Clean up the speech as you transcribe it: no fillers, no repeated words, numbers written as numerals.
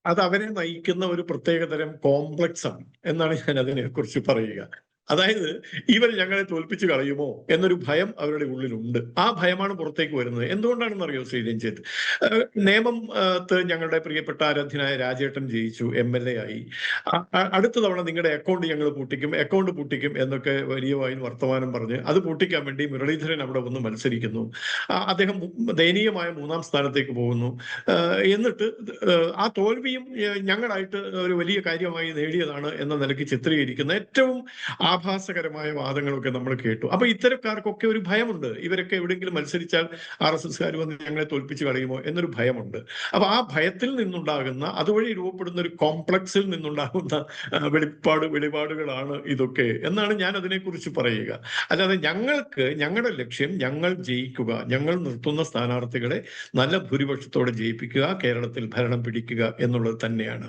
അത് അവരെ നയിക്കുന്ന ഒരു പ്രത്യേകതരം കോംപ്ലക്സ് ആണ് എന്നാണ് ഞാൻ അതിനെ കുറിച്ച് പറയുക. അതായത് ഇവർ ഞങ്ങളെ തോൽപ്പിച്ചു കളയുമോ എന്നൊരു ഭയം അവരുടെ ഉള്ളിലുണ്ട്. ആ ഭയമാണ് പുറത്തേക്ക് വരുന്നത്. എന്തുകൊണ്ടാണെന്ന് അറിയോ ശ്രീരഞ്ജിത്ത്? നേമം ഞങ്ങളുടെ പ്രിയപ്പെട്ട ആരാധ്യനായ രാജേട്ടൻ ജയിച്ചു, MLA ആയി. അടുത്ത തവണ നിങ്ങളുടെ അക്കൗണ്ട് ഞങ്ങൾ പൂട്ടിക്കും എന്നൊക്കെ വലിയ വായിൽ വർത്തമാനം പറഞ്ഞ് അത് പൂട്ടിക്കാൻ വേണ്ടി മുരളീധരൻ അവിടെ വന്ന് മത്സരിക്കുന്നു. അദ്ദേഹം ദയനീയമായ 3-ാം സ്ഥാനത്തേക്ക് പോകുന്നു. എന്നിട്ട് ആ തോൽവിയും ഞങ്ങളായിട്ട് ഒരു വലിയ കാര്യമായി നേടിയതാണ് എന്ന നിലയ്ക്ക് ചിത്രീകരിക്കുന്ന ഏറ്റവും ആഭാസകരമായ വാദങ്ങളൊക്കെ നമ്മൾ കേട്ടു. അപ്പൊ ഇത്തരക്കാർക്കൊക്കെ ഒരു ഭയമുണ്ട്. ഇവരൊക്കെ എവിടെയെങ്കിലും മത്സരിച്ചാൽ RSSകാർ വന്ന് ഞങ്ങളെ തോൽപ്പിച്ച് കളയുമോ എന്നൊരു ഭയമുണ്ട്. അപ്പൊ ആ ഭയത്തിൽ നിന്നുണ്ടാകുന്ന, അതുവഴി രൂപപ്പെടുന്ന ഒരു കോംപ്ലക്സിൽ നിന്നുണ്ടാകുന്ന വെളിപാടുകളാണ് ഇതൊക്കെ എന്നാണ് ഞാൻ അതിനെക്കുറിച്ച് പറയുക. അല്ലാതെ ഞങ്ങളുടെ ലക്ഷ്യം ഞങ്ങൾ ജയിക്കുക, ഞങ്ങൾ നിർത്തുന്ന സ്ഥാനാർത്ഥികളെ നല്ല ഭൂരിപക്ഷത്തോടെ ജയിപ്പിക്കുക, കേരളത്തിൽ ഭരണം പിടിക്കുക എന്നുള്ളത് തന്നെയാണ്.